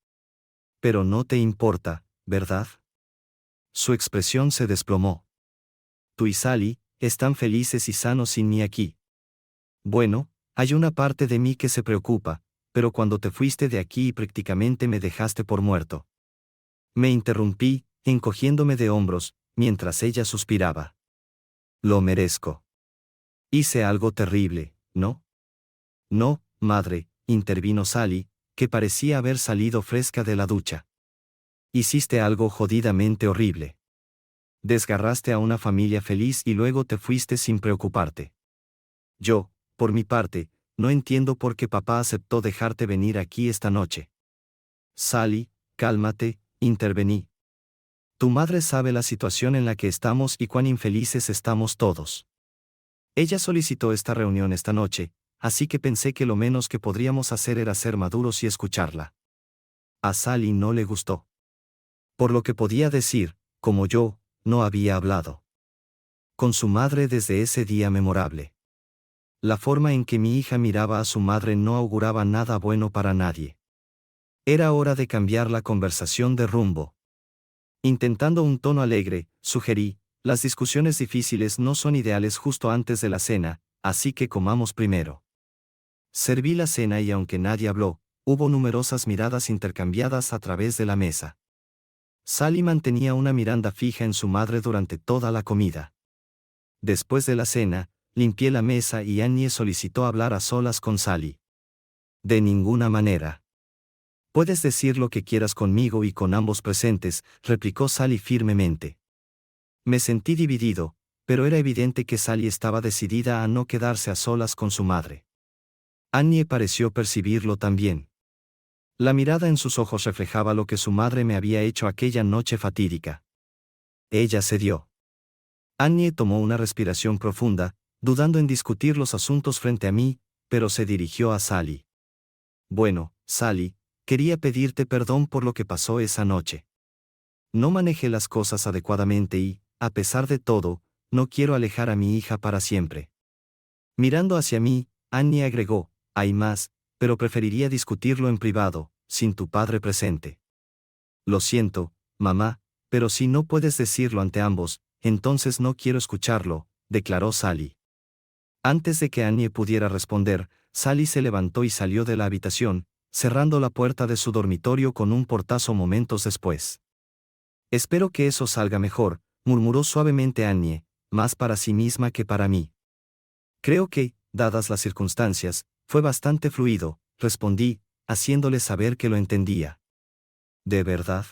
Pero no te importa, ¿verdad? Su expresión se desplomó. Tú y Sally, están felices y sanos sin mí aquí. Bueno, hay una parte de mí que se preocupa, pero cuando te fuiste de aquí y prácticamente me dejaste por muerto. Me interrumpí, encogiéndome de hombros, mientras ella suspiraba. Lo merezco. Hice algo terrible, ¿no? No, madre, intervino Sally, que parecía haber salido fresca de la ducha. Hiciste algo jodidamente horrible. Desgarraste a una familia feliz y luego te fuiste sin preocuparte. Yo, por mi parte, no entiendo por qué papá aceptó dejarte venir aquí esta noche. Sally, cálmate, intervení. Tu madre sabe la situación en la que estamos y cuán infelices estamos todos. Ella solicitó esta reunión esta noche, así que pensé que lo menos que podríamos hacer era ser maduros y escucharla. A Sally no le gustó. Por lo que podía decir, como yo, no había hablado con su madre desde ese día memorable. La forma en que mi hija miraba a su madre no auguraba nada bueno para nadie. Era hora de cambiar la conversación de rumbo. Intentando un tono alegre, sugerí, las discusiones difíciles no son ideales justo antes de la cena, así que comamos primero. Serví la cena y aunque nadie habló, hubo numerosas miradas intercambiadas a través de la mesa. Sally mantenía una mirada fija en su madre durante toda la comida. Después de la cena, limpié la mesa y Annie solicitó hablar a solas con Sally. De ninguna manera. Puedes decir lo que quieras conmigo y con ambos presentes, replicó Sally firmemente. Me sentí dividido, pero era evidente que Sally estaba decidida a no quedarse a solas con su madre. Annie pareció percibirlo también. La mirada en sus ojos reflejaba lo que su madre me había hecho aquella noche fatídica. Ella cedió. Annie tomó una respiración profunda, dudando en discutir los asuntos frente a mí, pero se dirigió a Sally. Bueno, Sally, quería pedirte perdón por lo que pasó esa noche. No manejé las cosas adecuadamente y, a pesar de todo, no quiero alejar a mi hija para siempre. Mirando hacia mí, Annie agregó, hay más, pero preferiría discutirlo en privado, sin tu padre presente. Lo siento, mamá, pero si no puedes decirlo ante ambos, entonces no quiero escucharlo, declaró Sally. Antes de que Annie pudiera responder, Sally se levantó y salió de la habitación, cerrando la puerta de su dormitorio con un portazo momentos después. Espero que eso salga mejor, murmuró suavemente Annie, más para sí misma que para mí. Creo que, dadas las circunstancias, fue bastante fluido, respondí, haciéndole saber que lo entendía. ¿De verdad?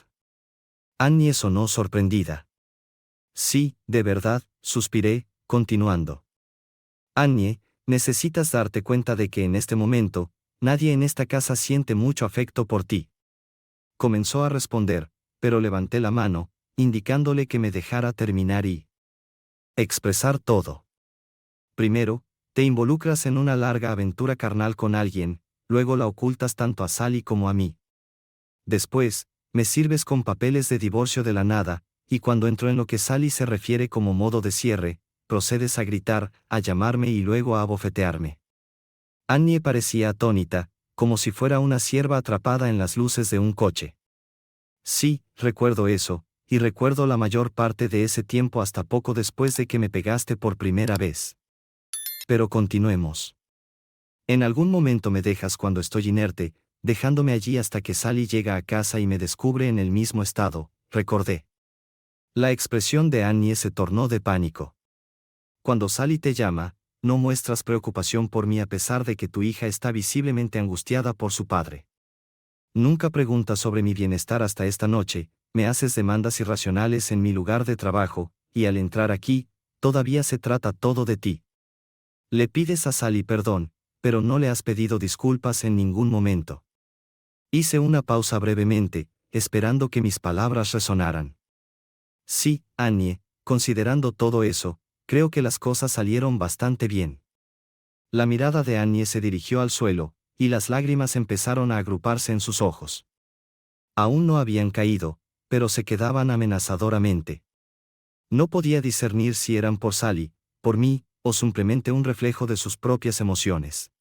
Annie sonó sorprendida. Sí, de verdad, suspiré, continuando. Annie, necesitas darte cuenta de que en este momento, nadie en esta casa siente mucho afecto por ti. Comenzó a responder, pero levanté la mano, indicándole que me dejara terminar y expresar todo. Primero, te involucras en una larga aventura carnal con alguien, luego la ocultas tanto a Sally como a mí. Después, me sirves con papeles de divorcio de la nada, y cuando entro en lo que Sally se refiere como modo de cierre, procedes a gritar, a llamarme y luego a abofetearme. Annie parecía atónita, como si fuera una cierva atrapada en las luces de un coche. Sí, recuerdo eso, y recuerdo la mayor parte de ese tiempo hasta poco después de que me pegaste por primera vez. Pero continuemos. En algún momento me dejas cuando estoy inerte, dejándome allí hasta que Sally llega a casa y me descubre en el mismo estado, recordé. La expresión de Annie se tornó de pánico. Cuando Sally te llama, no muestras preocupación por mí a pesar de que tu hija está visiblemente angustiada por su padre. Nunca preguntas sobre mi bienestar hasta esta noche, me haces demandas irracionales en mi lugar de trabajo, y al entrar aquí, todavía se trata todo de ti. Le pides a Sally perdón, pero no le has pedido disculpas en ningún momento. Hice una pausa brevemente, esperando que mis palabras resonaran. Sí, Annie, considerando todo eso, creo que las cosas salieron bastante bien. La mirada de Annie se dirigió al suelo, y las lágrimas empezaron a agruparse en sus ojos. Aún no habían caído, pero se quedaban amenazadoramente. No podía discernir si eran por Sally, por mí, o simplemente un reflejo de sus propias emociones.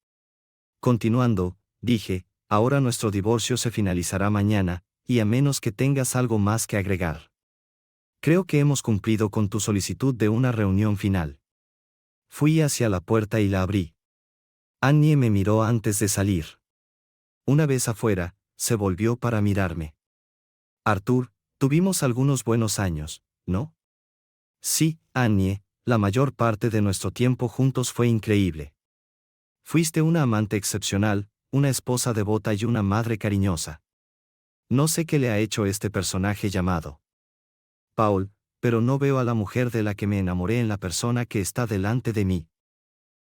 Continuando, dije, ahora nuestro divorcio se finalizará mañana, y a menos que tengas algo más que agregar. Creo que hemos cumplido con tu solicitud de una reunión final. Fui hacia la puerta y la abrí. Annie me miró antes de salir. Una vez afuera, se volvió para mirarme. Arthur, tuvimos algunos buenos años, ¿no? Sí, Annie, la mayor parte de nuestro tiempo juntos fue increíble. Fuiste una amante excepcional, una esposa devota y una madre cariñosa. No sé qué le ha hecho este personaje llamado Paul, pero no veo a la mujer de la que me enamoré en la persona que está delante de mí.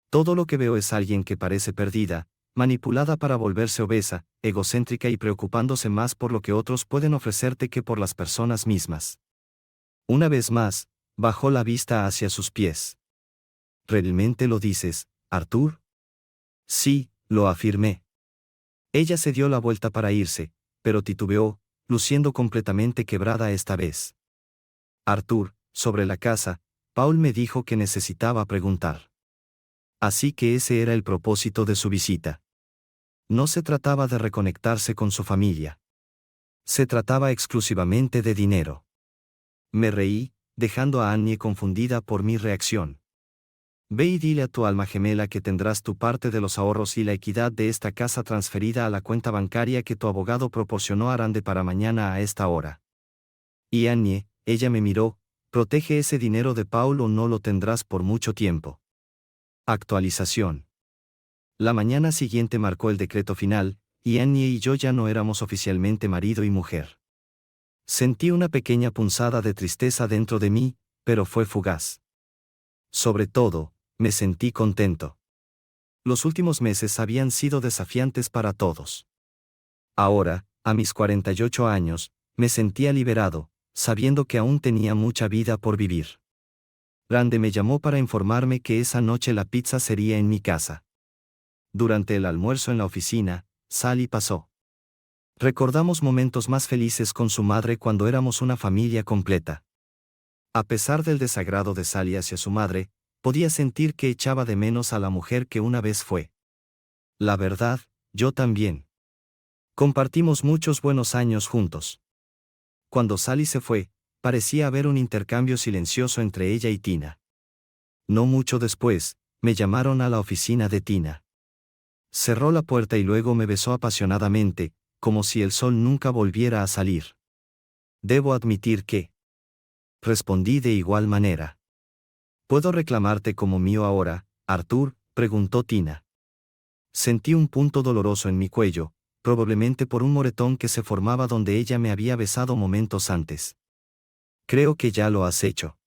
Todo lo que veo es alguien que parece perdida, manipulada para volverse obesa, egocéntrica y preocupándose más por lo que otros pueden ofrecerte que por las personas mismas. Una vez más, bajó la vista hacia sus pies. ¿Realmente lo dices, Arthur? Sí, lo afirmé. Ella se dio la vuelta para irse, pero titubeó, luciendo completamente quebrada esta vez. Arthur, sobre la casa, Paul me dijo que necesitaba preguntar. Así que ese era el propósito de su visita. No se trataba de reconectarse con su familia. Se trataba exclusivamente de dinero. Me reí, dejando a Annie confundida por mi reacción. Ve y dile a tu alma gemela que tendrás tu parte de los ahorros y la equidad de esta casa transferida a la cuenta bancaria que tu abogado proporcionó a Rande para mañana a esta hora. Y Annie, ella me miró, protege ese dinero de Paul o no lo tendrás por mucho tiempo. Actualización. La mañana siguiente marcó el decreto final, y Annie y yo ya no éramos oficialmente marido y mujer. Sentí una pequeña punzada de tristeza dentro de mí, pero fue fugaz. Sobre todo, me sentí contento. Los últimos meses habían sido desafiantes para todos. Ahora, a mis 48 años, me sentía liberado, sabiendo que aún tenía mucha vida por vivir. Rande me llamó para informarme que esa noche la pizza sería en mi casa. Durante el almuerzo en la oficina, Sally pasó. Recordamos momentos más felices con su madre cuando éramos una familia completa. A pesar del desagrado de Sally hacia su madre, podía sentir que echaba de menos a la mujer que una vez fue. La verdad, yo también. Compartimos muchos buenos años juntos. Cuando Sally se fue, parecía haber un intercambio silencioso entre ella y Tina. No mucho después, me llamaron a la oficina de Tina. Cerró la puerta y luego me besó apasionadamente, como si el sol nunca volviera a salir. Debo admitir que... Respondí de igual manera. ¿Puedo reclamarte como mío ahora, Arthur?, preguntó Tina. Sentí un punto doloroso en mi cuello, probablemente por un moretón que se formaba donde ella me había besado momentos antes. Creo que ya lo has hecho.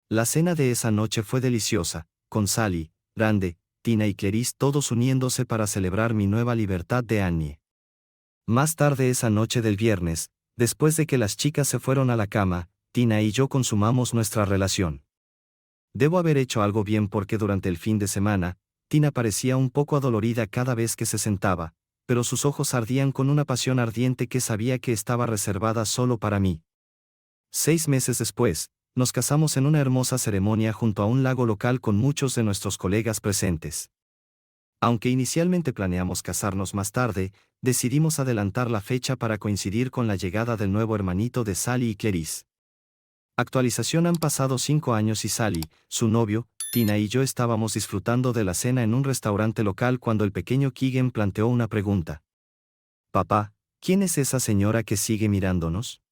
La cena de esa noche fue deliciosa, con Sally, Rande, Tina y Clarice todos uniéndose para celebrar mi nueva libertad de Annie. Más tarde esa noche del viernes, después de que las chicas se fueron a la cama, Tina y yo consumamos nuestra relación. Debo haber hecho algo bien porque durante el fin de semana, Tina parecía un poco adolorida cada vez que se sentaba, pero sus ojos ardían con una pasión ardiente que sabía que estaba reservada solo para mí. 6 meses después, nos casamos en una hermosa ceremonia junto a un lago local con muchos de nuestros colegas presentes. Aunque inicialmente planeamos casarnos más tarde, decidimos adelantar la fecha para coincidir con la llegada del nuevo hermanito de Sally y Clarice. Actualización: han pasado 5 años y Sally, su novio, Tina y yo estábamos disfrutando de la cena en un restaurante local cuando el pequeño Keegan planteó una pregunta. Papá, ¿quién es esa señora que sigue mirándonos?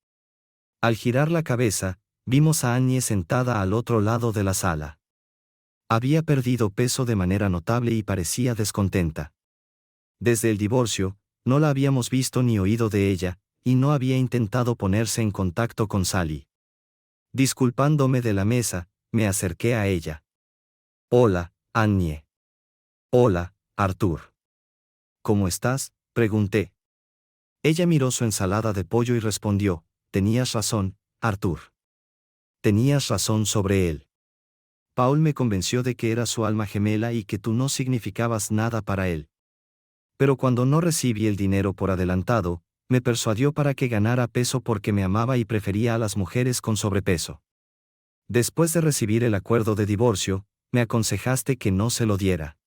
Al girar la cabeza, vimos a Annie sentada al otro lado de la sala. Había perdido peso de manera notable y parecía descontenta. Desde el divorcio, no la habíamos visto ni oído de ella, y no había intentado ponerse en contacto con Sally. Disculpándome de la mesa, me acerqué a ella. Hola, Annie. Hola, Arthur. ¿Cómo estás?, pregunté. Ella miró su ensalada de pollo y respondió, tenías razón, Arthur. Tenías razón sobre él. Paul me convenció de que era su alma gemela y que tú no significabas nada para él. Pero cuando no recibí el dinero por adelantado, me persuadió para que ganara peso porque me amaba y prefería a las mujeres con sobrepeso. Después de recibir el acuerdo de divorcio, me aconsejaste que no se lo diera.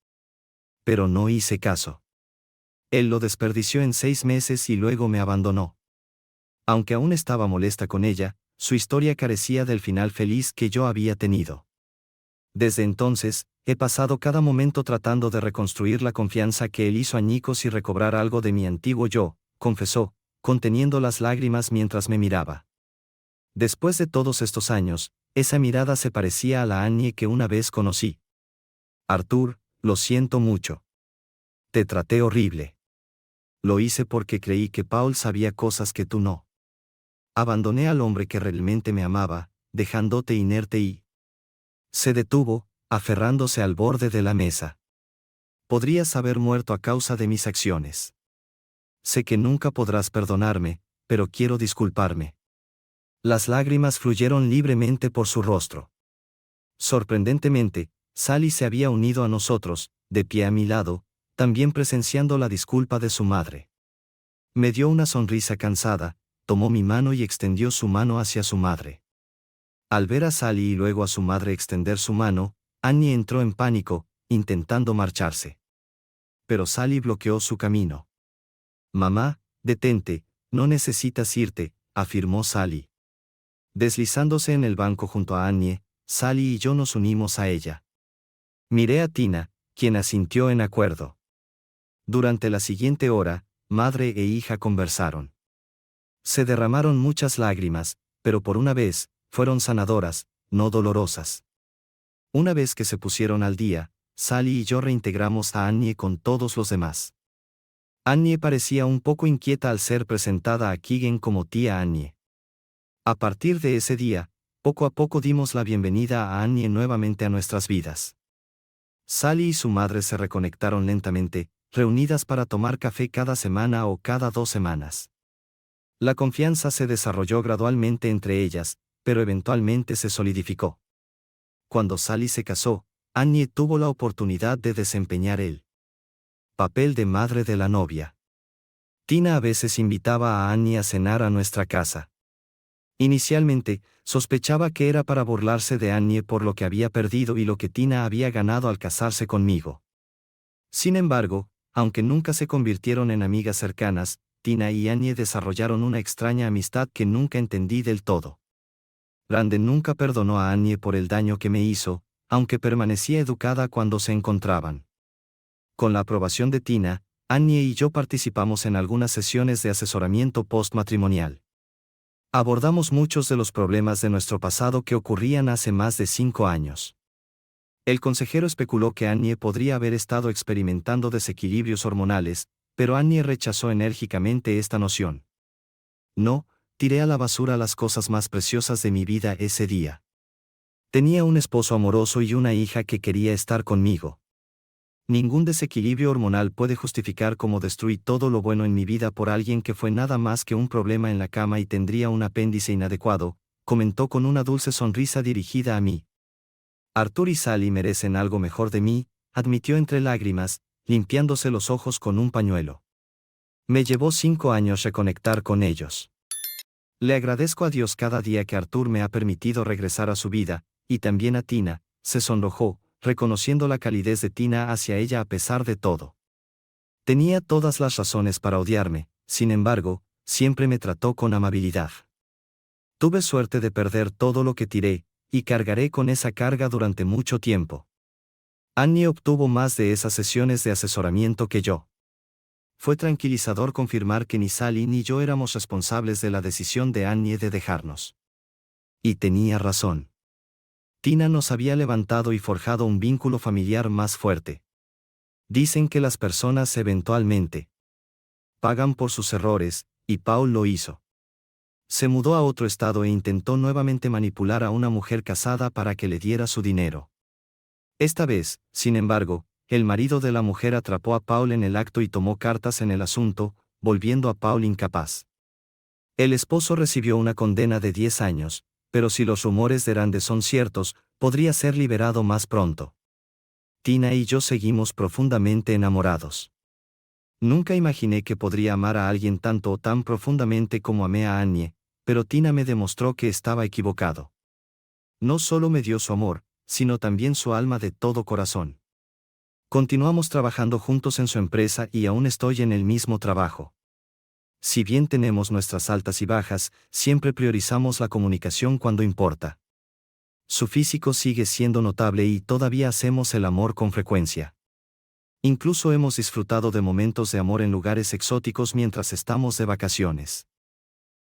Pero no hice caso. Él lo desperdició en 6 meses y luego me abandonó. Aunque aún estaba molesta con ella, su historia carecía del final feliz que yo había tenido. Desde entonces, he pasado cada momento tratando de reconstruir la confianza que él hizo añicos y recobrar algo de mi antiguo yo, confesó, conteniendo las lágrimas mientras me miraba. Después de todos estos años, esa mirada se parecía a la Annie que una vez conocí. Arthur, lo siento mucho. Te traté horrible. Lo hice porque creí que Paul sabía cosas que tú no. Abandoné al hombre que realmente me amaba, dejándote inerte y... Se detuvo, aferrándose al borde de la mesa. Podrías haber muerto a causa de mis acciones. Sé que nunca podrás perdonarme, pero quiero disculparme. Las lágrimas fluyeron libremente por su rostro. Sorprendentemente, Sally se había unido a nosotros, de pie a mi lado, también presenciando la disculpa de su madre. Me dio una sonrisa cansada, tomó mi mano y extendió su mano hacia su madre. Al ver a Sally y luego a su madre extender su mano, Annie entró en pánico, intentando marcharse. Pero Sally bloqueó su camino. Mamá, detente, no necesitas irte, afirmó Sally. Deslizándose en el banco junto a Annie, Sally y yo nos unimos a ella. Miré a Tina, quien asintió en acuerdo. Durante la siguiente hora, madre e hija conversaron. Se derramaron muchas lágrimas, pero por una vez, fueron sanadoras, no dolorosas. Una vez que se pusieron al día, Sally y yo reintegramos a Annie con todos los demás. Annie parecía un poco inquieta al ser presentada a Keegan como tía Annie. A partir de ese día, poco a poco dimos la bienvenida a Annie nuevamente a nuestras vidas. Sally y su madre se reconectaron lentamente, reunidas para tomar café cada semana o cada 2 semanas. La confianza se desarrolló gradualmente entre ellas, pero eventualmente se solidificó. Cuando Sally se casó, Annie tuvo la oportunidad de desempeñar el papel de madre de la novia. Tina a veces invitaba a Annie a cenar a nuestra casa. Inicialmente, sospechaba que era para burlarse de Annie por lo que había perdido y lo que Tina había ganado al casarse conmigo. Sin embargo, aunque nunca se convirtieron en amigas cercanas, Tina y Annie desarrollaron una extraña amistad que nunca entendí del todo. Brandon nunca perdonó a Annie por el daño que me hizo, aunque permanecía educada cuando se encontraban. Con la aprobación de Tina, Annie y yo participamos en algunas sesiones de asesoramiento postmatrimonial. Abordamos muchos de los problemas de nuestro pasado que ocurrían hace más de 5 años. El consejero especuló que Annie podría haber estado experimentando desequilibrios hormonales, pero Annie rechazó enérgicamente esta noción. No, tiré a la basura las cosas más preciosas de mi vida ese día. Tenía un esposo amoroso y una hija que quería estar conmigo. Ningún desequilibrio hormonal puede justificar cómo destruí todo lo bueno en mi vida por alguien que fue nada más que un problema en la cama y tendría un apéndice inadecuado, comentó con una dulce sonrisa dirigida a mí. Arthur y Sally merecen algo mejor de mí, admitió entre lágrimas, limpiándose los ojos con un pañuelo. Me llevó 5 años reconectar con ellos. Le agradezco a Dios cada día que Arthur me ha permitido regresar a su vida, y también a Tina, se sonrojó, reconociendo la calidez de Tina hacia ella a pesar de todo. Tenía todas las razones para odiarme, sin embargo, siempre me trató con amabilidad. Tuve suerte de perder todo lo que tiré, y cargaré con esa carga durante mucho tiempo. Annie obtuvo más de esas sesiones de asesoramiento que yo. Fue tranquilizador confirmar que ni Sally ni yo éramos responsables de la decisión de Annie de dejarnos. Y tenía razón. Tina nos había levantado y forjado un vínculo familiar más fuerte. Dicen que las personas eventualmente pagan por sus errores, y Paul lo hizo. Se mudó a otro estado e intentó nuevamente manipular a una mujer casada para que le diera su dinero. Esta vez, sin embargo, el marido de la mujer atrapó a Paul en el acto y tomó cartas en el asunto, volviendo a Paul incapaz. El esposo recibió una condena de 10 años, pero si los rumores de Rande son ciertos, podría ser liberado más pronto. Tina y yo seguimos profundamente enamorados. Nunca imaginé que podría amar a alguien tanto o tan profundamente como amé a Annie, pero Tina me demostró que estaba equivocado. No solo me dio su amor, sino también su alma de todo corazón. Continuamos trabajando juntos en su empresa y aún estoy en el mismo trabajo. Si bien tenemos nuestras altas y bajas, siempre priorizamos la comunicación cuando importa. Su físico sigue siendo notable y todavía hacemos el amor con frecuencia. Incluso hemos disfrutado de momentos de amor en lugares exóticos mientras estamos de vacaciones.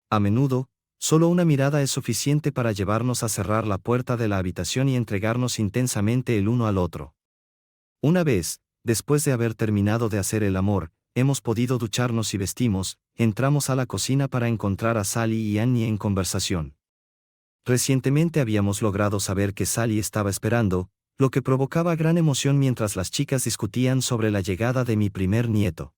A menudo, solo una mirada es suficiente para llevarnos a cerrar la puerta de la habitación y entregarnos intensamente el uno al otro. Una vez, Después de haber terminado de hacer el amor, hemos podido ducharnos y vestimos, entramos a la cocina para encontrar a Sally y Annie en conversación. Recientemente habíamos logrado saber que Sally estaba esperando, lo que provocaba gran emoción mientras las chicas discutían sobre la llegada de mi primer nieto.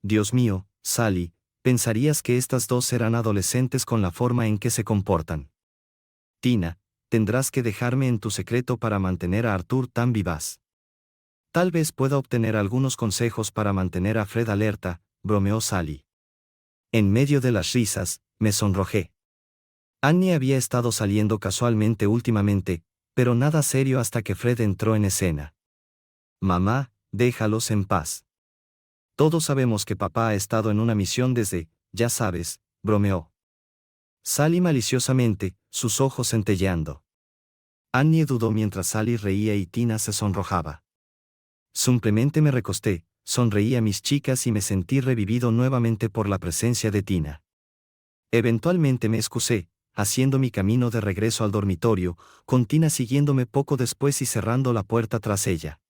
Dios mío, Sally, pensarías que estas dos serán adolescentes con la forma en que se comportan. Tina, tendrás que dejarme en tu secreto para mantener a Arthur tan vivaz. Tal vez pueda obtener algunos consejos para mantener a Fred alerta, bromeó Sally. En medio de las risas, me sonrojé. Annie había estado saliendo casualmente últimamente, pero nada serio hasta que Fred entró en escena. Mamá, déjalos en paz. Todos sabemos que papá ha estado en una misión desde, ya sabes, bromeó Sally maliciosamente, sus ojos centelleando. Annie dudó mientras Sally reía y Tina se sonrojaba. Simplemente me recosté, sonreí a mis chicas y me sentí revivido nuevamente por la presencia de Tina. Eventualmente me excusé, haciendo mi camino de regreso al dormitorio, con Tina siguiéndome poco después y cerrando la puerta tras ella.